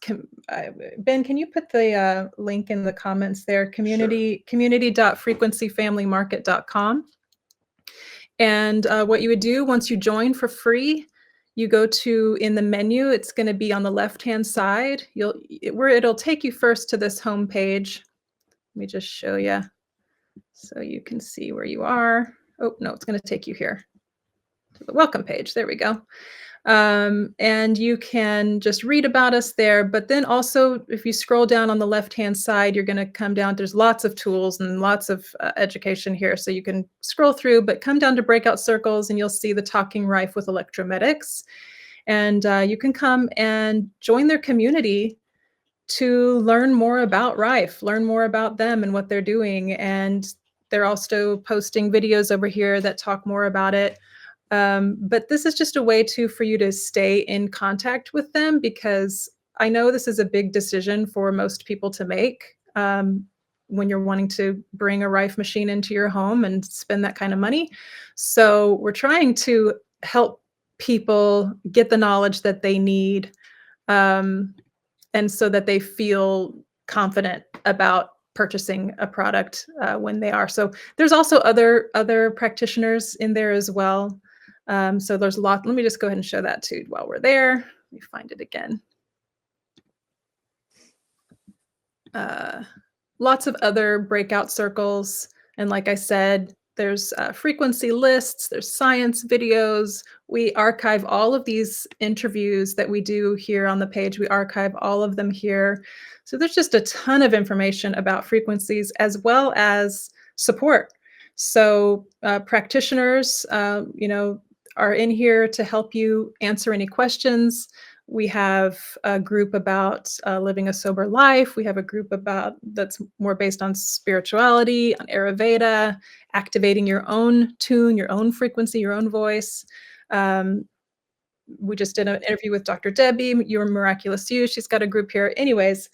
can you put the link in the comments there? Community.frequencyfamilymarket.com. And what you would do once you join for free, you go to, in the menu, it's going to be on the left-hand side. It'll take you first to this home page. Let me just show you so you can see where you are. Oh, no, it's going to take you here to the welcome page. There we go. And you can just read about us there. But then also, if you scroll down on the left-hand side, you're going to come down. There's lots of tools and lots of education here. So you can scroll through, but come down to breakout circles and you'll see the Talking Rife with Electromedix. And you can come and join their community to learn more about Rife, learn more about them and what they're doing. And They're also posting videos over here that talk more about it. But this is just a way for you to stay in contact with them, because I know this is a big decision for most people to make when you're wanting to bring a Rife machine into your home and spend that kind of money. So we're trying to help people get the knowledge that they need, and so that they feel confident about purchasing a product when they are. So there's also other practitioners in there as well. So there's a lot. Let me just go ahead and show that too while we're there. Let me find it again. Lots of other breakout circles. And like I said, there's frequency lists, there's science videos. We archive all of these interviews that we do here on the page. We archive all of them here. So there's just a ton of information about frequencies as well as support. So practitioners, are in here to help you answer any questions. We have a group about living a sober life. We have a group that's more based on spirituality, on Ayurveda, activating your own tune, your own frequency, your own voice. We just did an interview with Dr. Debbie, Your Miraculous You. She's got a group here. Anyways,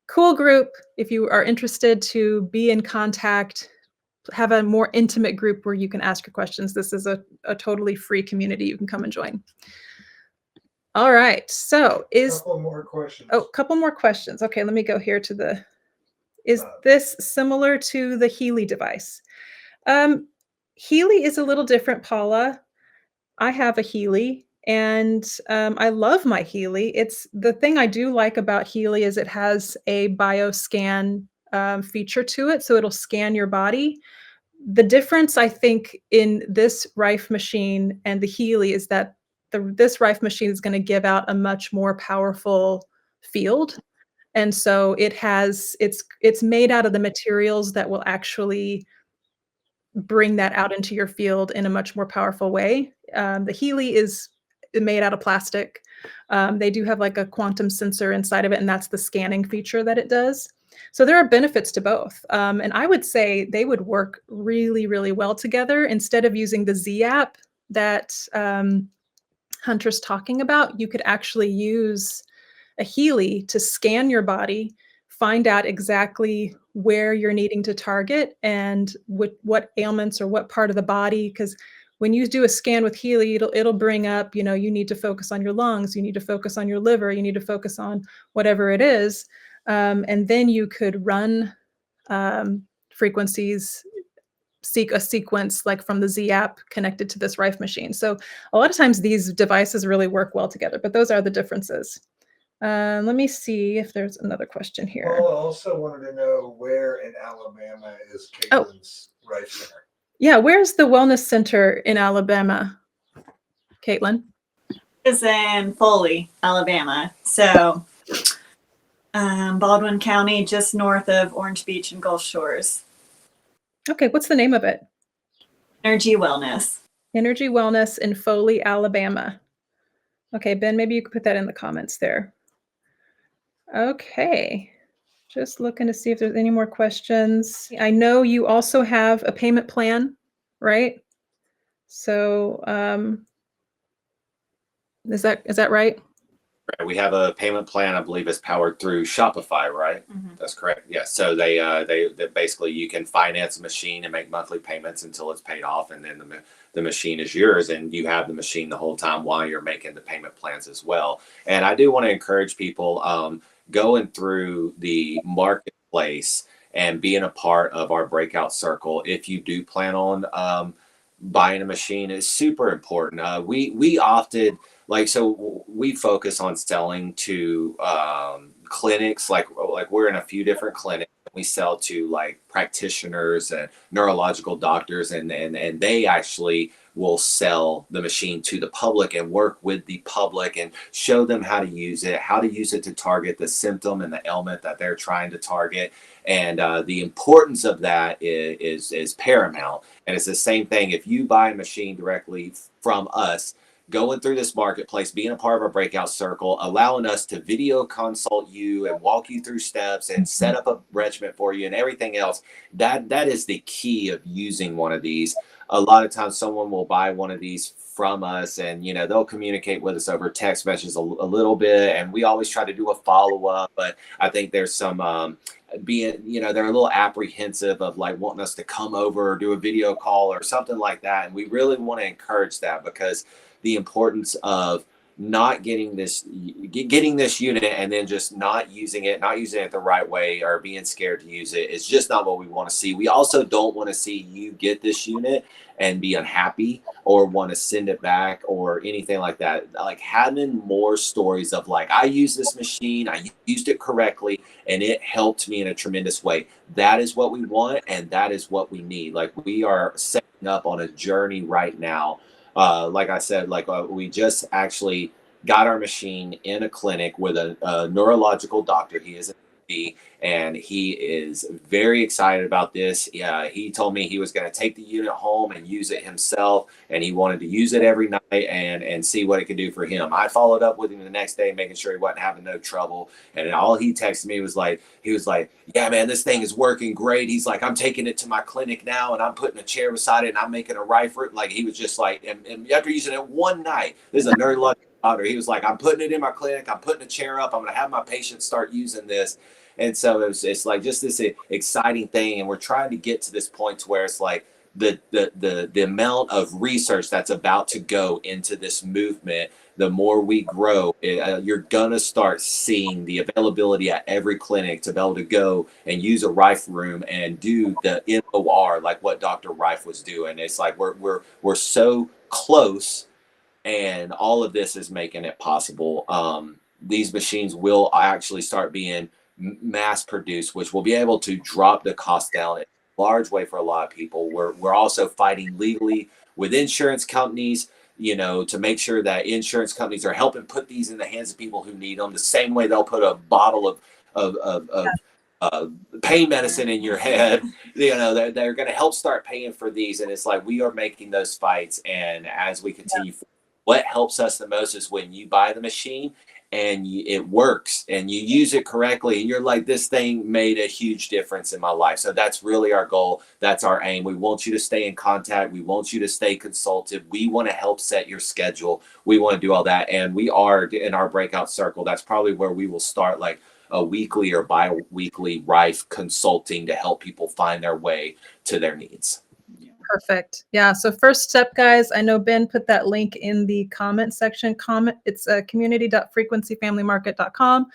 cool group. If you are interested to be in contact, have a more intimate group where you can ask your questions, this is a totally free community you can come and join. All right, so Couple more questions. Oh, couple more questions. Okay, let me go here to is this similar to the Healy device? Healy is a little different, Paula. I have a Healy, and I love my Healy. It's the thing I do like about Healy is it has a bioscan feature to it, so it'll scan your body. The difference, I think, in this Rife machine and the Healy is that this Rife machine is going to give out a much more powerful field. And so it's made out of the materials that will actually bring that out into your field in a much more powerful way. The Healy is made out of plastic. They do have like a quantum sensor inside of it, and that's the scanning feature that it does. So there are benefits to both. And I would say they would work really, really well together. Instead of using the Z app that Hunter's talking about, you could actually use a Healy to scan your body, find out exactly where you're needing to target and what ailments or what part of the body, because when you do a scan with Healy, it'll bring up, you need to focus on your lungs, you need to focus on your liver, you need to focus on whatever it is. And then you could run frequencies, seek a sequence like from the Z app connected to this Rife machine. So a lot of times these devices really work well together, but those are the differences. Let me see if there's another question here. Well, I also wanted to know where in Alabama is Kaitlyn's Rife Center? Yeah, where's the wellness center in Alabama, Kaitlyn? Is in Foley, Alabama. So Baldwin County, just north of Orange Beach and Gulf Shores. Okay, what's the name of it? Energy Wellness. Energy Wellness in Foley, Alabama. Okay, Ben, maybe you could put that in the comments there. Okay, just looking to see if there's any more questions. I know you also have a payment plan, right? So is that right? Right. We have a payment plan, I believe, is powered through Shopify, right? Mm-hmm. That's correct. Yes. So they basically, you can finance a machine and make monthly payments until it's paid off, and then the machine is yours, and you have the machine the whole time while you're making the payment plans as well. And I do want to encourage people going through the marketplace and being a part of our breakout circle. If you do plan on buying a machine, is super important. We often we focus on selling to clinics, like we're in a few different clinics. We sell to like practitioners and neurological doctors, and they actually will sell the machine to the public and work with the public and show them how to use it to target the symptom and the ailment that they're trying to target. And the importance of that is paramount. And it's the same thing if you buy a machine directly from us. going through this marketplace, being a part of our breakout circle, allowing us to video consult you and walk you through steps and set up a regimen for you and everything else. That is the key of using one of these. A lot of times someone will buy one of these from us, and they'll communicate with us over text messages a little bit, and we always try to do a follow-up. But I think there's some they're a little apprehensive of like wanting us to come over or do a video call or something like that, and we really want to encourage that, because the importance of not getting this unit and then just not using it the right way, or being scared to use it, is just not what we want to see. We also don't want to see you get this unit and be unhappy or want to send it back or anything like that. Like, having more stories of like, I use this machine, I used it correctly, and it helped me in a tremendous way. That is what we want, and that is what we need. Like, we are setting up on a journey right now. Like I said, we just actually got our machine in a clinic with a neurological doctor. He is an MD, and he is very excited about this. Yeah, he told me he was going to take the unit home and use it himself, and he wanted to use it every night and see what it could do for him. I followed up with him the next day, making sure he wasn't having no trouble. And all he texted me was like, yeah, man, this thing is working great. He's like, I'm taking it to my clinic now, and I'm putting a chair beside it, and I'm making a Rife. Like, he was just like, and after using it one night, this is a neurological doctor. He was like, I'm putting it in my clinic. I'm putting a chair up. I'm going to have my patients start using this. And so it's like just this exciting thing. And we're trying to get to this point to where it's like the amount of research that's about to go into this movement, the more we grow, you're going to start seeing the availability at every clinic to be able to go and use a Rife room and do the NOR, like what Dr. Rife was doing. It's like we're so close, and all of this is making it possible. These machines will actually start being mass produced, which will be able to drop the cost down in a large way for a lot of people. We're also fighting legally with insurance companies, to make sure that insurance companies are helping put these in the hands of people who need them, the same way they'll put a bottle of pain medicine in your head. They're going to help start paying for these. And it's like, we are making those fights. And as we continue, what helps us the most is when you buy the machine and it works and you use it correctly, and you're like, this thing made a huge difference in my life. So that's really our goal. That's our aim. We want you to stay in contact. We want you to stay consulted. We want to help set your schedule. We want to do all that. And we are in our breakout circle. That's probably where we will start, like a weekly or bi-weekly Rife consulting to help people find their way to their needs. Perfect. Yeah. So first step, guys, I know Ben put that link in the comment section. It's community.frequencyfamilymarket.com.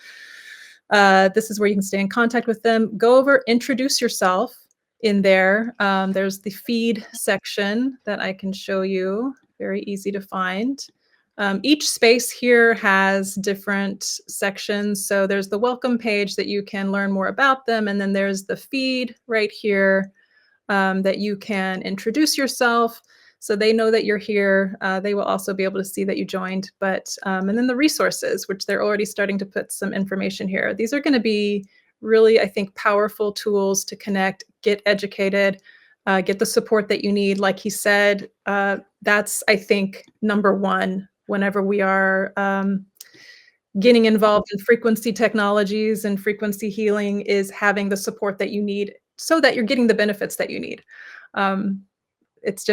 This is where you can stay in contact with them. Go over, introduce yourself in there. There's the feed section that I can show you. Very easy to find. Each space here has different sections. So there's the welcome page that you can learn more about them. And then there's the feed right here. That you can introduce yourself so they know that you're here. They will also be able to see that you joined, and then the resources, which they're already starting to put some information here. These are going to be really, I think, powerful tools to connect, get educated, get the support that you need. Like he said, that's, I think, number one whenever we are getting involved in frequency technologies and frequency healing, is having the support that you need, so that you're getting the benefits that you need. It's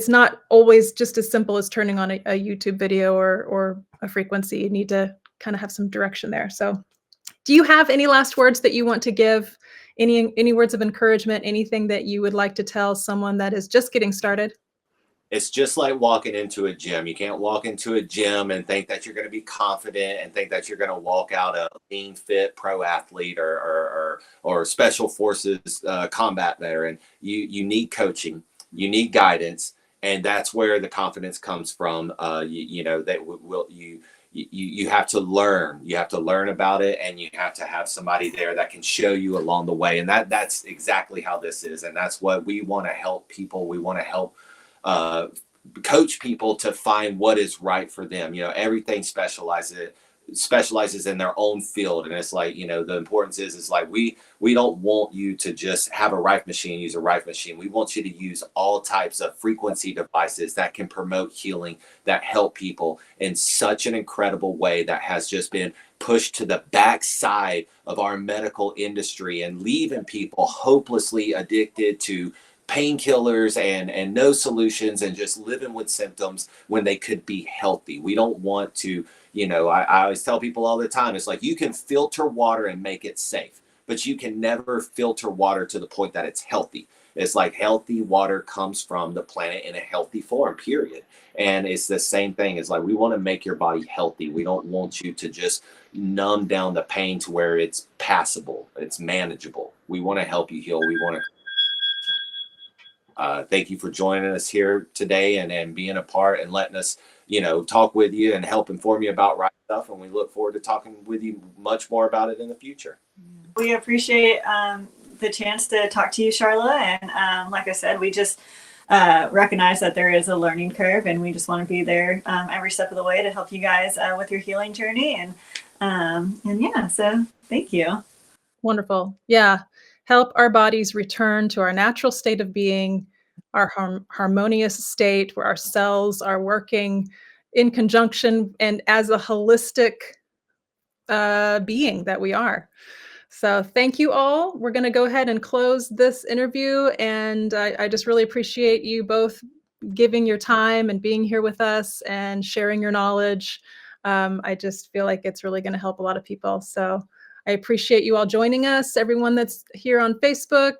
not always just as simple as turning on a YouTube video or a frequency. You need to kind of have some direction there. So do you have any last words that you want to give? Any words of encouragement, anything that you would like to tell someone that is just getting started? It's just like walking into a gym. You can't walk into a gym and think that you're going to be confident and think that you're going to walk out a lean, fit pro athlete or special forces combat veteran. You need coaching, you need guidance, and that's where the confidence comes from. You have to learn. You have to learn about it, and you have to have somebody there that can show you along the way. And that's exactly how this is, and that's what we want to help people. We want to help coach people to find what is right for them. Everything specializes specializes in their own field, and it's like, the importance is like we don't want you to just have a Rife machine, use a Rife machine. We want you to use all types of frequency devices that can promote healing, that help people in such an incredible way, that has just been pushed to the backside of our medical industry and leaving people hopelessly addicted to painkillers and no solutions, and just living with symptoms when they could be healthy. We don't want to, I always tell people all the time, it's like, you can filter water and make it safe, but you can never filter water to the point that it's healthy. It's like, healthy water comes from the planet in a healthy form, period. And it's the same thing. It's like, we want to make your body healthy. We don't want you to just numb down the pain to where it's passable, it's manageable. We want to help you heal. We want to thank you for joining us here today, and being a part and letting us, talk with you and help inform you about Rife stuff. And we look forward to talking with you much more about it in the future. We appreciate the chance to talk to you, Charla. And like I said, we just recognize that there is a learning curve, and we just want to be there every step of the way to help you guys with your healing journey. And yeah, so thank you. Wonderful. Yeah. Help our bodies return to our natural state of being, our harmonious state where our cells are working in conjunction and as a holistic being that we are. So thank you all. We're going to go ahead and close this interview. And I just really appreciate you both giving your time and being here with us and sharing your knowledge. I just feel like it's really going to help a lot of people. So I appreciate you all joining us, everyone that's here on Facebook.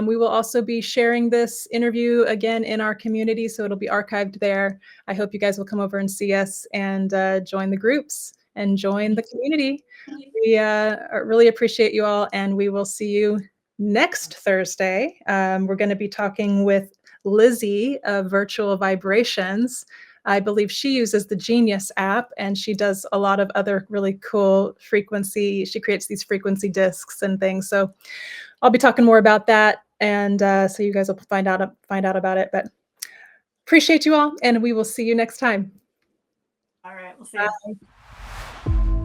We will also be sharing this interview again in our community, so it'll be archived there. I hope you guys will come over and see us and join the groups and join the community. We really appreciate you all, and we will see you next Thursday. We're going to be talking with Lizzie of Virtual Vibrations. I believe she uses the Genius app, and she does a lot of other really cool frequency. She creates these frequency discs and things. So I'll be talking more about that, and so you guys will find out about it. But appreciate you all, and we will see you next time. All right, we'll see you. Bye.